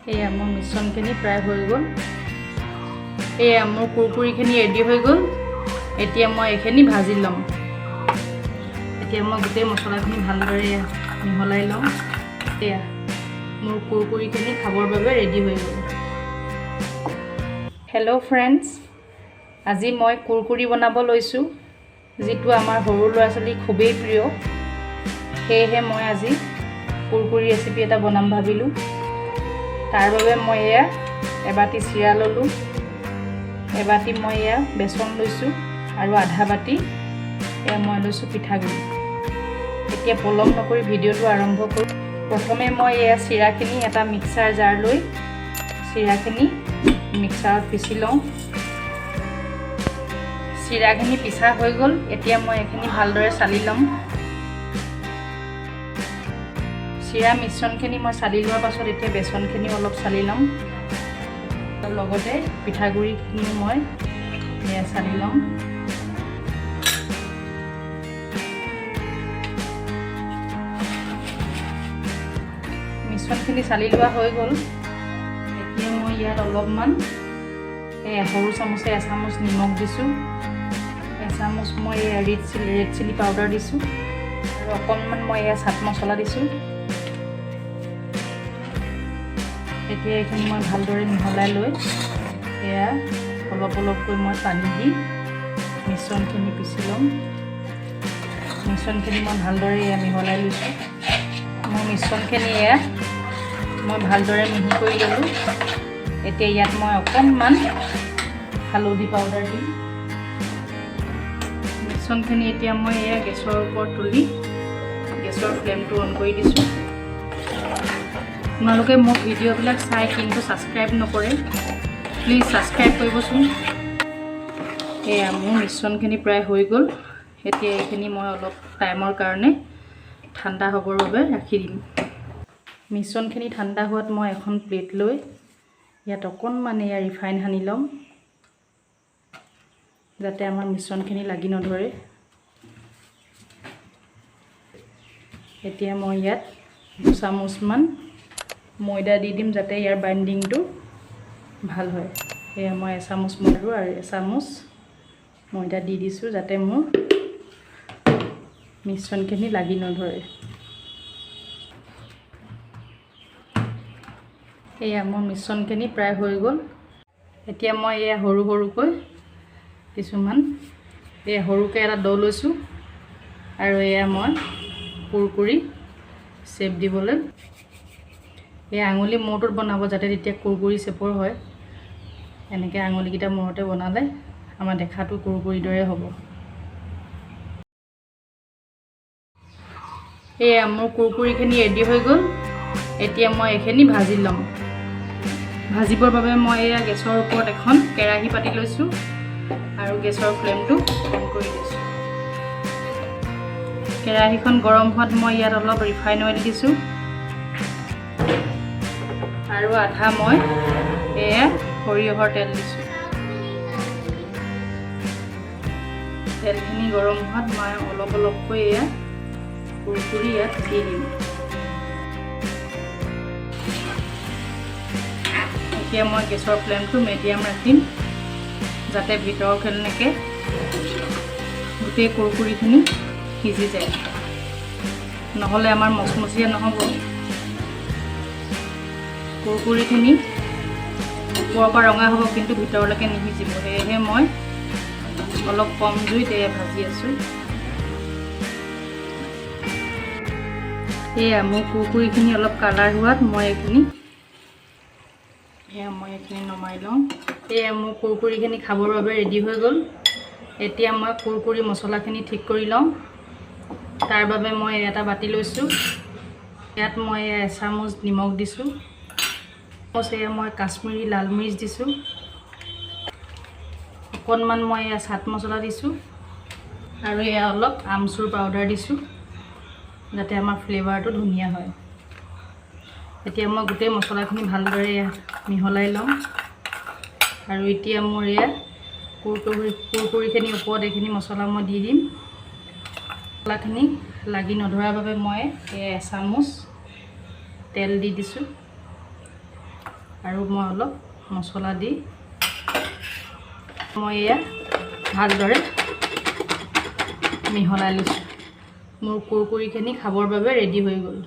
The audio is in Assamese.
এয়া মোৰ মিশ্ৰণখিনি প্ৰায় হৈ গ'ল। এয়া মোৰ কুৰকুৰিখিনি ৰেডি হৈ গ'ল। এতিয়া মই এইখিনি ভাজি ল'ম। এতিয়া মই গোটেই মছলাখিনি ভালদৰে মিহলাই লওঁ। এয়া মোৰ কুৰকুৰিখিনি খাবৰ বাবে ৰেডি হৈ গ'ল। হেল্ল' ফ্ৰেণ্ডছ, আজি মই কুৰকুৰি বনাব লৈছোঁ, যিটো আমাৰ সৰু ল'ৰা ছোৱালী খুবেই প্ৰিয়। সেয়েহে মই আজি কুৰকুৰি ৰেচিপি এটা বনাম ভাবিলোঁ। তাৰ বাবে মই এয়া এবাটি চিৰা ল'লোঁ, এবাটি মই এয়া বেচন লৈছোঁ আৰু আধা বাটি এয়া মই লৈছোঁ পিঠাগুড়ি। এতিয়া পলম নকৰি ভিডিঅ'টো আৰম্ভ কৰোঁ। প্ৰথমে মই এয়া চিৰাখিনি এটা মিক্সাৰ জাৰ লৈ চিৰাখিনি মিক্সাৰত পিচি লওঁ। চিৰাখিনি পিছা হৈ গ'ল। এতিয়া মই এইখিনি ভালদৰে চালি ল'ম। চিৰা মিশ্ৰণখিনি মই চালি লোৱাৰ পাছত এতিয়া বেচনখিনি অলপ চালি ল'ম। লগতে পিঠাগুড়িখিনিও মই এয়া চালি ল'ম। মিশ্ৰণখিনি চালি লোৱা হৈ গ'ল। এতিয়া মই ইয়াত অলপমান সৰু চামুচে এচামুচ নিমখ দিছোঁ, এচামুচ মই ৰেড চিলি পাউডাৰ দিছোঁ আৰু অকণমান মই এয়া চাট মছলা দিছোঁ। এতিয়া এইখিনি মই ভালদৰে মিহলাই লৈ এয়া অলপ অলপকৈ মই পানী দি মিশ্ৰণখিনি পিচি ল'ম। মিশ্ৰণখিনি মই ভালদৰে এয়া মিহলাই লৈছোঁ। মোৰ মিশ্ৰণখিনি এয়া মই ভালদৰে মিহি কৰি ল'লোঁ। এতিয়া ইয়াত মই অকণমান হালধি পাউডাৰ দিম। মিশ্ৰণখিনি এতিয়া মই এয়া গেছৰ ওপৰত তুলি গেছৰ ফ্লেমটো অন কৰি দিছোঁ। আপোনালোকে মোৰ ভিডিঅ'বিলাক চাই কিন্তু ছাবস্ক্ৰাইব নকৰে, প্লিজ ছাবস্ক্ৰাইব কৰিবচোন। এয়া মোৰ মিশ্ৰণখিনি প্ৰায় হৈ গ'ল। এতিয়া এইখিনি মই অলপ টাইমৰ কাৰণে ঠাণ্ডা হ'বৰ বাবে ৰাখি দিম। মিশ্ৰণখিনি ঠাণ্ডা হোৱাত মই এখন প্লেট লৈ ইয়াত অকণমান এয়া ৰিফাইন সানি ল'ম, যাতে আমাৰ মিশ্ৰণখিনি লাগি নধৰে। এতিয়া মই ইয়াত 2 চামুচমান ময়দা দি দিম, যাতে ইয়াৰ বাইণ্ডিংটো ভাল হয়। সেয়া মই এচামুচ ময়দা আৰু এচামুচ ময়দা দি দিছোঁ, যাতে মোৰ মিশ্ৰণখিনি লাগি নধৰে। এয়া মোৰ মিশ্ৰণখিনি প্ৰায় হৈ গ'ল। এতিয়া মই এয়া সৰু সৰুকৈ কিছুমান এয়া সৰুকৈ এটা ডো লৈছোঁ আৰু এয়া মই কুৰকুৰি শ্বেপ দিবলৈ এই আঙুলি মূৰটোত বনাব, যাতে তেতিয়া কুৰকুৰি শ্বেপৰ হয়। এনেকৈ আঙুলিকেইটা মূৰতে বনালে আমাৰ দেখাটো কুৰকুৰিৰ দৰে হ'ব। এয়া মোৰ কুৰকুৰিখিনি ৰেডি হৈ গ'ল। এতিয়া মই এইখিনি ভাজি ল'ম। ভাজিবৰ বাবে মই এয়া গেছৰ ওপৰত এখন কেৰাহী পাতি লৈছোঁ আৰু গেছৰ ফ্লেমটো অন কৰি দিছোঁ। কেৰাহীখন গৰম হোৱাত মই ইয়াত অলপ ৰিফাইন অইল দিছোঁ আৰু আধা মই এয়া সৰিয়হৰ তেল দিছোঁ। তেলখিনি গৰম হোৱাত মই অলপ অলপকৈ এয়া কুৰকুৰি ইয়াত দি দিম। এতিয়া মই গেছৰ ফ্লেমটো মিডিয়াম ৰাখিম, যাতে ভিতৰৰ খেলনেকে গোটেই কুৰকুৰিখিনি সিজি যায়, নহ'লে আমাৰ মচমচীয়া নহ'ব। কুৰকুৰিখিনি ওপৰৰ পৰা ৰঙা হ'ব, কিন্তু ভিতৰলৈকে নিসিজিব। সেয়েহে মই অলপ কম জুইত ভাজি আছোঁ। এয়া মোৰ কুৰকুৰিখিনি অলপ কালাৰ হোৱাত মই এইখিনি নমাই লওঁ। এয়া মোৰ কুৰকুৰিখিনি খাবৰ বাবে ৰেডি হৈ গ'ল। এতিয়া মই কুৰকুৰি মছলাখিনি ঠিক কৰি লওঁ। তাৰ বাবে মই এটা বাতি লৈছোঁ। ইয়াত মই এচামুচ নিমখ দিছোঁ, এয়া মই কাশ্মীৰী লাল মিৰ্চ দিছোঁ, অকণমান মই এয়া চাট মছলা দিছোঁ আৰু এয়া অলপ আমচুৰ পাউডাৰ দিছোঁ, যাতে আমাৰ ফ্লেভাৰটো ধুনীয়া হয়। এতিয়া মই গোটেই মছলাখিনি ভালদৰে মিহলাই লওঁ আৰু এতিয়া মোৰ এয়া কুৰকুৰিখিনি ওপৰত এইখিনি মছলা মই দি দিম। মছলাখিনি লাগি নধৰাৰ বাবে মই এচামুচ তেল দি দিছোঁ। আৰু মই অলপ মছলা দি মই এয়া ভালদৰে মিহলাই লৈছোঁ। মোৰ কুৰকুৰিখিনি খাবৰ বাবে ৰেডি হৈ গ'ল।